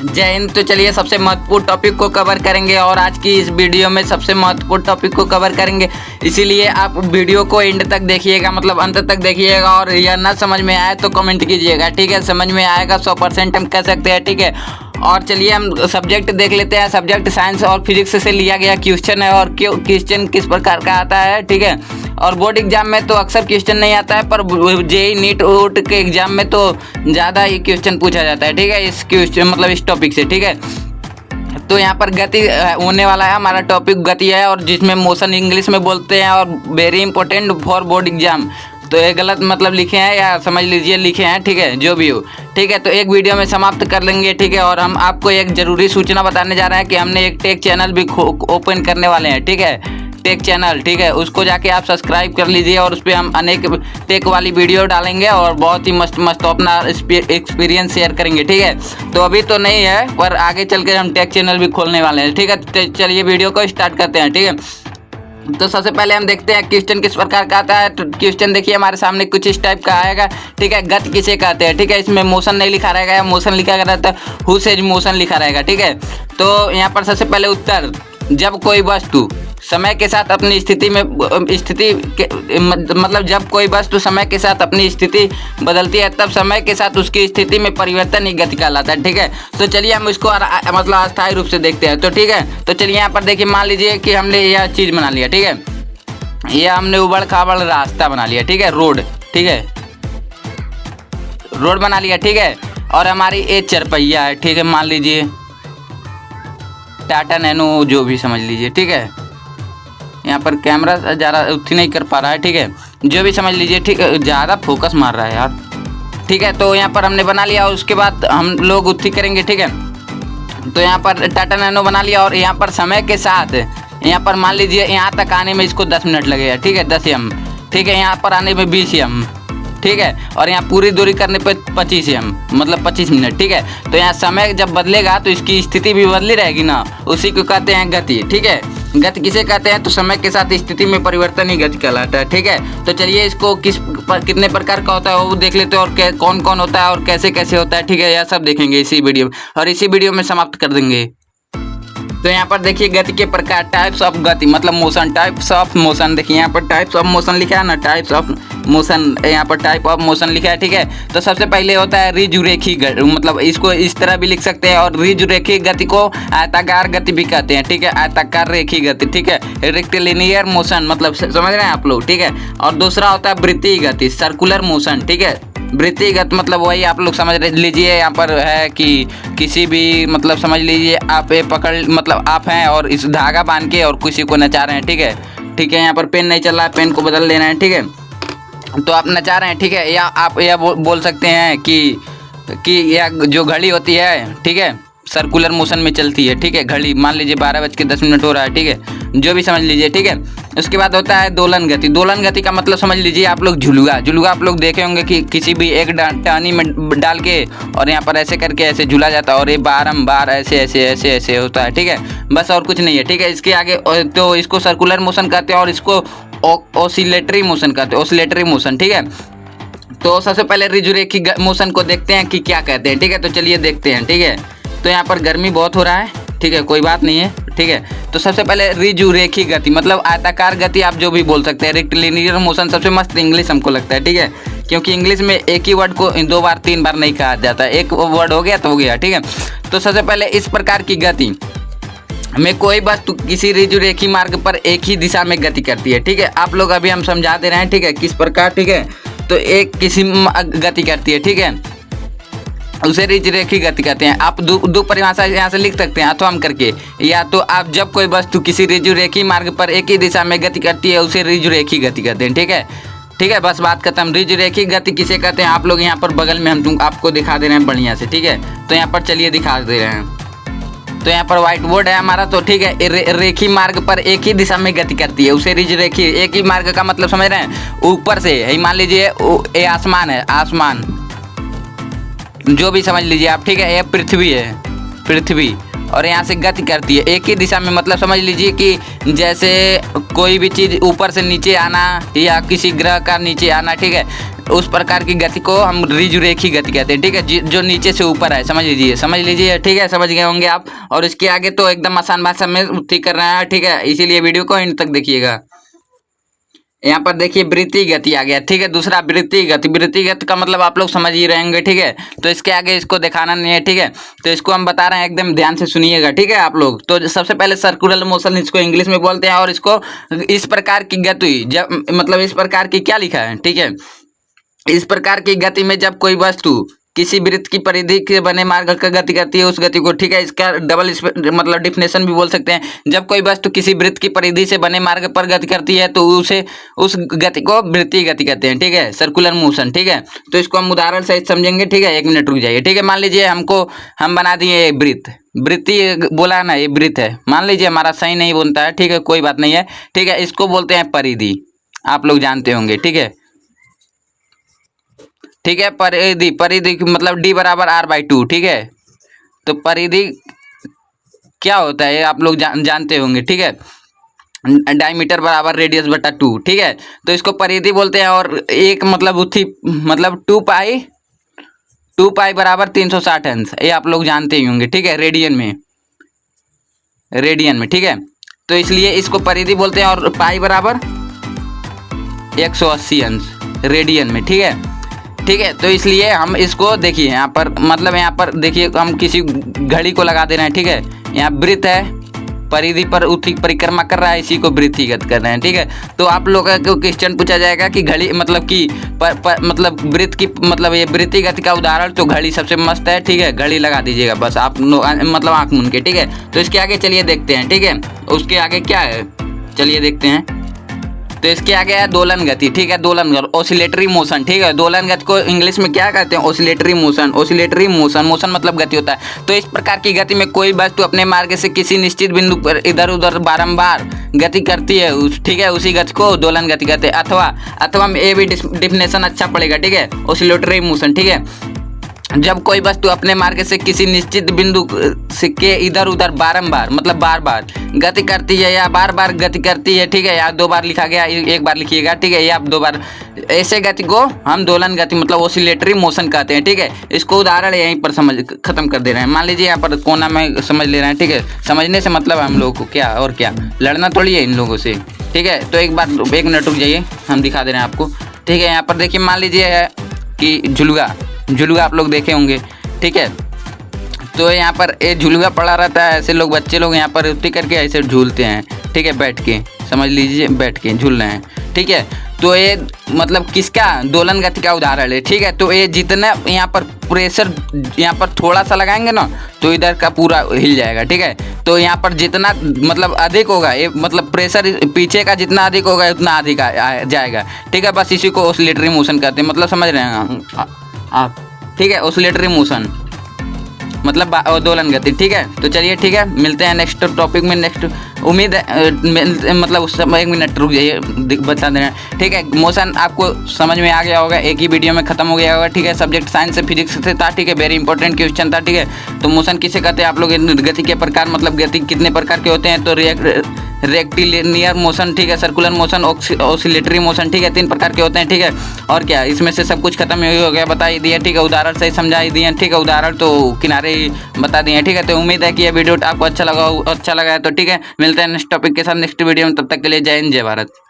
जय हिंद। तो चलिए सबसे महत्वपूर्ण टॉपिक को कवर करेंगे और आज की इस वीडियो में सबसे महत्वपूर्ण टॉपिक को कवर करेंगे, इसीलिए आप वीडियो को एंड तक देखिएगा, मतलब अंत तक देखिएगा। और यह ना समझ में आए तो कमेंट कीजिएगा, ठीक है। समझ में आएगा 100% हम कह सकते हैं, ठीक है। और चलिए हम सब्जेक्ट देख लेते हैं। सब्जेक्ट साइंस और फिजिक्स से लिया गया क्वेश्चन है और क्वेश्चन किस प्रकार का आता है, ठीक है। और बोर्ड एग्जाम में तो अक्सर क्वेश्चन नहीं आता है, पर जेई नीट वोट के एग्जाम में तो ज़्यादा ही क्वेश्चन पूछा जाता है, ठीक है। इस क्वेश्चन मतलब इस टॉपिक से, ठीक है। तो यहाँ पर गति होने वाला है, हमारा टॉपिक गति है, और जिसमें मोशन इंग्लिश में बोलते हैं और very important for board exam. तो ये गलत मतलब लिखे हैं या समझ लीजिए लिखे हैं, ठीक है, जो भी हो, ठीक है। तो एक वीडियो में समाप्त कर लेंगे, ठीक है। और हम आपको एक ज़रूरी सूचना बताने जा रहे हैं कि हमने एक टेक चैनल भी ओपन करने वाले हैं, ठीक है। टेक चैनल, ठीक है, उसको जाके आप सब्सक्राइब कर लीजिए और उस पर हम अनेक टेक वाली वीडियो डालेंगे और बहुत ही मस्त मस्त अपना एक्सपीरियंस शेयर करेंगे, ठीक है। तो अभी तो नहीं है, पर आगे चल के हम टेक चैनल भी खोलने वाले हैं, ठीक है। तो चलिए वीडियो को स्टार्ट करते हैं, ठीक है। तो सबसे पहले हम देखते हैं क्वेश्चन किस प्रकार का आता है। तो क्वेश्चन देखिए हमारे सामने कुछ इस टाइप का आएगा, ठीक है। गति किसे कहते हैं, ठीक है। इसमें मोशन नहीं लिखा रहेगा, या मोशन लिखा रहता है, हु सेज मोशन लिखा रहेगा, ठीक है। तो यहाँ पर सबसे पहले उत्तर, जब कोई वस्तु समय के साथ अपनी स्थिति में मतलब जब कोई वस्तु समय के साथ अपनी स्थिति बदलती है, तब समय के साथ उसकी स्थिति में परिवर्तन ही गति कहलाता है, ठीक है। तो चलिए हम इसको मतलब अस्थायी रूप से देखते हैं, तो ठीक है। तो चलिए यहाँ पर देखिए, मान लीजिए कि हमने यह चीज़ बना लिया, ठीक है। यह हमने उबड़ खाबड़ रास्ता बना लिया, ठीक है, रोड, ठीक है, रोड बना लिया, ठीक है। और हमारी एक चरपहिया है, ठीक है, मान लीजिए टाटा नैनो, जो भी समझ लीजिए, ठीक है। यहाँ पर कैमरा ज़्यादा उठी नहीं कर पा रहा है, ठीक है, जो भी समझ लीजिए, ठीक है। ज़्यादा फोकस मार रहा है यार, ठीक है। तो यहाँ पर हमने बना लिया और उसके बाद हम लोग उठी करेंगे, ठीक है। तो यहाँ पर टाटा नैनो बना लिया और यहाँ पर समय के साथ यहाँ पर मान लीजिए यहाँ तक आने में इसको 10 मिनट लगेगा, ठीक है, 10 एम, ठीक है। यहाँ पर आने में 20 एम, ठीक है। और यहाँ पूरी दूरी करने पे 25 एम, मतलब 25 मिनट, ठीक है। तो यहाँ समय जब बदलेगा तो इसकी स्थिति भी बदली रहेगी ना, उसी को कहते हैं गति, ठीक है। गति किसे कहते हैं, तो समय के साथ स्थिति में परिवर्तन ही गति कहलाता है, ठीक है। तो चलिए इसको कितने प्रकार का होता है वो देख लेते हैं, और कौन कौन होता है और कैसे कैसे होता है, ठीक है। यह सब देखेंगे इसी वीडियो में, और इसी वीडियो में समाप्त कर देंगे। तो यहाँ पर देखिए गति के प्रकार, टाइप्स ऑफ गति मतलब मोशन, टाइप्स ऑफ मोशन। देखिए यहाँ पर टाइप्स ऑफ मोशन लिखा है ना, टाइप्स ऑफ मोशन, यहाँ पर टाइप ऑफ मोशन लिखा है, ठीक है। तो सबसे पहले होता है रिजुरेखी गति, मतलब इसको इस तरह भी लिख सकते हैं, और रिजुरेखी गति को आयताकार गति भी कहते हैं, ठीक है, आयताकार रेखी गति, ठीक है। रेक्टिलिनियर मोशन मतलब समझ रहे हैं आप लोग, ठीक है। और दूसरा होता है वृत्तीय गति, सर्कुलर मोशन, ठीक है। वृत्तिगत मतलब वही आप लोग समझ लीजिए, यहाँ पर है कि किसी भी मतलब समझ लीजिए आप ये पकड़ मतलब आप हैं और इस धागा बांध के और किसी को नचा रहे हैं, ठीक है, ठीक है। यहाँ पर पेन नहीं चल रहा है, पेन को बदल लेना है, ठीक है। तो आप नचा रहे हैं, ठीक है। या आप यह बोल सकते हैं कि यह जो घड़ी होती है, ठीक है, सर्कुलर मोशन में चलती है, ठीक है। घड़ी मान लीजिए 12:10 हो रहा है, ठीक है, जो भी समझ लीजिए, ठीक है। उसके बाद होता है दोलन गति। दोलन गति का मतलब समझ लीजिए आप लोग झुलुआ, झुलुआ आप लोग देखे होंगे कि किसी भी एक टहनी में डाल के और यहाँ पर ऐसे करके ऐसे झूला जाता है, और ये बारम्बार ऐसे ऐसे ऐसे ऐसे होता है, ठीक है, बस और कुछ नहीं है, ठीक है। इसके आगे तो इसको सर्कुलर मोशन कहते हैं और इसको ऑसिलेटरी मोशन कहते हैं, ऑसिलेटरी मोशन, ठीक है। तो सबसे पहले रिजुरेखी मोशन को देखते हैं कि क्या कहते हैं, ठीक है। तो चलिए देखते हैं, ठीक है। तो यहाँ पर गर्मी बहुत हो रहा है, ठीक है, कोई बात नहीं है, ठीक है। तो सबसे पहले रिजुरेखी गति मतलब आयताकार गति, आप जो भी बोल सकते हैं। रेक्टिलिनियर मोशन सबसे मस्त इंग्लिश हमको लगता है, ठीक है, क्योंकि इंग्लिश में एक ही वर्ड को 2 बार 3 बार नहीं कहा जाता, एक वर्ड हो गया तो हो गया, ठीक है। तो सबसे पहले इस प्रकार की गति में कोई वस्तु किसी रिजुरेखी मार्ग पर एक ही दिशा में गति करती है, ठीक है। आप लोग अभी हम समझा दे रहे हैं, ठीक है, किस प्रकार, ठीक है। तो एक किसी गति करती है, ठीक है, उसे रिजुरेखी गति कहते हैं। आप दो परिभाषा यहाँ से लिख सकते हैं अथवा हम करके, या तो आप जब कोई वस्तु किसी रिजुरेखी मार्ग पर एक ही दिशा में गति करती है उसे रिजुरेखी गति कहते हैं, ठीक है, ठीक है। बस बात खत्म। रिजुरेखी गति किसे कहते हैं, आप लोग यहाँ पर बगल में हम आपको दिखा दे रहे हैं बढ़िया से, ठीक है। तो यहाँ पर चलिए दिखा दे रहे हैं। तो यहाँ पर व्हाइट बोर्ड है हमारा, तो ठीक है, रेखी मार्ग पर एक ही दिशा में गति करती है उसे रिजुरेखी। एक ही मार्ग का मतलब समझ रहे हैं, ऊपर से मान लीजिए ये आसमान है, आसमान जो भी समझ लीजिए आप, ठीक है। ये पृथ्वी है, पृथ्वी, और यहाँ से गति करती है एक ही दिशा में। मतलब समझ लीजिए कि जैसे कोई भी चीज़ ऊपर से नीचे आना या किसी ग्रह का नीचे आना, ठीक है, उस प्रकार की गति को हम ऋजुरेखी गति कहते हैं, ठीक है, जो नीचे से ऊपर है, समझ लीजिए, ठीक है, समझ गए होंगे आप। और इसके आगे तो एकदम आसान भाषा में ठीक कर रहे हैं, ठीक है, इसीलिए वीडियो को एंड तक देखिएगा। यहाँ पर देखिए वृत्तीय गति आ गया, ठीक है, दूसरा वृत्तीय गति का मतलब आप लोग समझ ही रहेंगे, ठीक है। तो इसके आगे इसको दिखाना नहीं है, ठीक है, तो इसको हम बता रहे हैं, एकदम ध्यान से सुनिएगा, ठीक है आप लोग। तो सबसे पहले सर्कुलर मोशन इसको इंग्लिश में बोलते हैं, और इसको इस प्रकार की गति, जब मतलब इस प्रकार की क्या लिखा है, ठीक है, इस प्रकार की गति में जब कोई वस्तु किसी वृत्त की परिधि के बने मार्ग का गति करती है उस गति को, ठीक है, इसका डबल मतलब डिफिनेशन भी बोल सकते हैं। जब कोई वस्तु किसी वृत्त की परिधि से बने मार्ग पर गति करती है तो उसे उस गति को वृत्तीय गति कहते हैं, ठीक है, सर्कुलर मोशन, ठीक है। तो इसको हम उदाहरण सहित समझेंगे, ठीक है, 1 मिनट रुक जाइए, ठीक है। मान लीजिए हम बना दिए वृत्त, वृत्तीय बोला ना, ये वृत्त है, मान लीजिए हमारा सही नहीं बनता है, ठीक है, कोई बात नहीं है, ठीक है, इसको बोलते हैं परिधि, आप लोग जानते होंगे, ठीक है, ठीक है। परिधि मतलब D बराबर R/2, ठीक है। तो परिधि क्या होता है आप लोग जानते होंगे, ठीक है, डायमीटर बराबर रेडियस बटा 2, ठीक है। तो इसको परिधि बोलते हैं। और एक मतलब उथी मतलब 2 पाई बराबर 360 अंश, ये आप लोग जानते ही होंगे, ठीक है, रेडियन में, ठीक है। तो इसलिए इसको परिधि बोलते हैं। और पाई बराबर 180 अंश रेडियन में, ठीक है, ठीक है। तो इसलिए हम इसको देखिए यहाँ पर, मतलब यहाँ पर देखिए हम किसी घड़ी को लगा दे रहे हैं, ठीक है, यहाँ वृत्त है, परिधि पर उठी परिक्रमा कर रहा है, इसी को वृत्तिगत कर रहे हैं, ठीक है। तो आप लोगों को क्वेश्चन पूछा जाएगा कि घड़ी मतलब कि मतलब वृत्त की मतलब ये वृत्तिगत का उदाहरण, तो घड़ी सबसे मस्त है, ठीक है, घड़ी लगा दीजिएगा बस आप मतलब आँख मूंद के, ठीक है। तो इसके आगे चलिए देखते हैं, ठीक है, उसके आगे क्या है चलिए देखते हैं। तो इसके आगे है दोलन गति, ठीक है, दोलन ऑसिलेटरी मोशन, ठीक है। दोलन गति को इंग्लिश में क्या कहते हैं, ऑसिलेटरी मोशन मतलब गति होता है। तो इस प्रकार की गति में कोई वस्तु अपने मार्ग से किसी निश्चित बिंदु पर इधर उधर बारंबार गति करती है, ठीक है, उसी गति को दोलन गति कहते हैं। अथवा में ये भी डिफिनेशन अच्छा पड़ेगा, ठीक है, ऑसिलेटरी मोशन, ठीक है। जब कोई वस्तु अपने मार्ग से किसी निश्चित बिंदु के इधर उधर बारंबार मतलब बार गति करती है या बार गति करती है, ठीक है, या 2 बार लिखा गया, 1 बार लिखिएगा, ठीक है, या 2 बार, ऐसे गति को हम दोलन गति मतलब ऑसिलेटरी मोशन कहते हैं, ठीक है। इसको उदाहरण यहीं पर खत्म कर दे रहे हैं। मान लीजिए यहाँ पर कोना में समझ ले रहे हैं, ठीक है, समझने से मतलब हम लोग को क्या और क्या लड़ना थोड़ी है इन लोगों से, ठीक है। तो 1 मिनट रुक जाइए, हम दिखा दे रहे हैं आपको, ठीक है। यहाँ पर देखिए मान लीजिए है कि झुलुआ आप लोग देखे होंगे, ठीक है। तो यहाँ पर ये झुलुआ पड़ा रहता है, ऐसे लोग बच्चे लोग यहाँ पर उठी करके ऐसे झूलते हैं, ठीक है, बैठ के, समझ लीजिए बैठ के झूल रहे हैं, ठीक है। तो ये मतलब किसका दोलन गति का उदाहरण है, ठीक है। तो ये जितना यहाँ पर प्रेशर यहाँ पर थोड़ा सा लगाएंगे ना तो इधर का पूरा हिल जाएगा, ठीक है। तो यहाँ पर जितना मतलब अधिक होगा ये मतलब प्रेशर पीछे का जितना अधिक होगा उतना अधिक जाएगा, ठीक है। बस इसी को ऑसिलेटरी मोशन कहते हैं, मतलब समझ रहे हैं आप, ठीक है, ऑसिलेटरी मोशन मतलब दोलन गति, ठीक है। तो चलिए ठीक है, मिलते हैं नेक्स्ट टॉपिक में। नेक्स्ट उम्मीद है मतलब उस समय 1 मिनट रुक जाइए, बता देना, ठीक है। मोशन आपको समझ में आ गया होगा, एक ही वीडियो में खत्म हो गया होगा, ठीक है। सब्जेक्ट साइंस से फिजिक्स से था, ठीक है, वेरी इंपॉर्टेंट क्वेश्चन था, ठीक है। तो मोशन किसे कहते हैं आप लोग, गति के प्रकार मतलब गति कितने प्रकार के होते हैं, तो रेक्टिलिनियर मोशन, ठीक है, सर्कुलर मोशन, ऑसिलेटरी मोशन, ठीक है, 3 प्रकार के होते हैं, ठीक है। और क्या इसमें से सब कुछ खत्म हो गया, बता ही दिया, ठीक है, उदाहरण से समझा ही दिए, ठीक है, उदाहरण तो किनारे ही बता दिए, ठीक है। तो उम्मीद है कि यह वीडियो आपको अच्छा लगा है, तो ठीक है, मिलते हैं नेक्स्ट टॉपिक के साथ नेक्स्ट वीडियो में, तब तक के लिए जय हिंद जय भारत।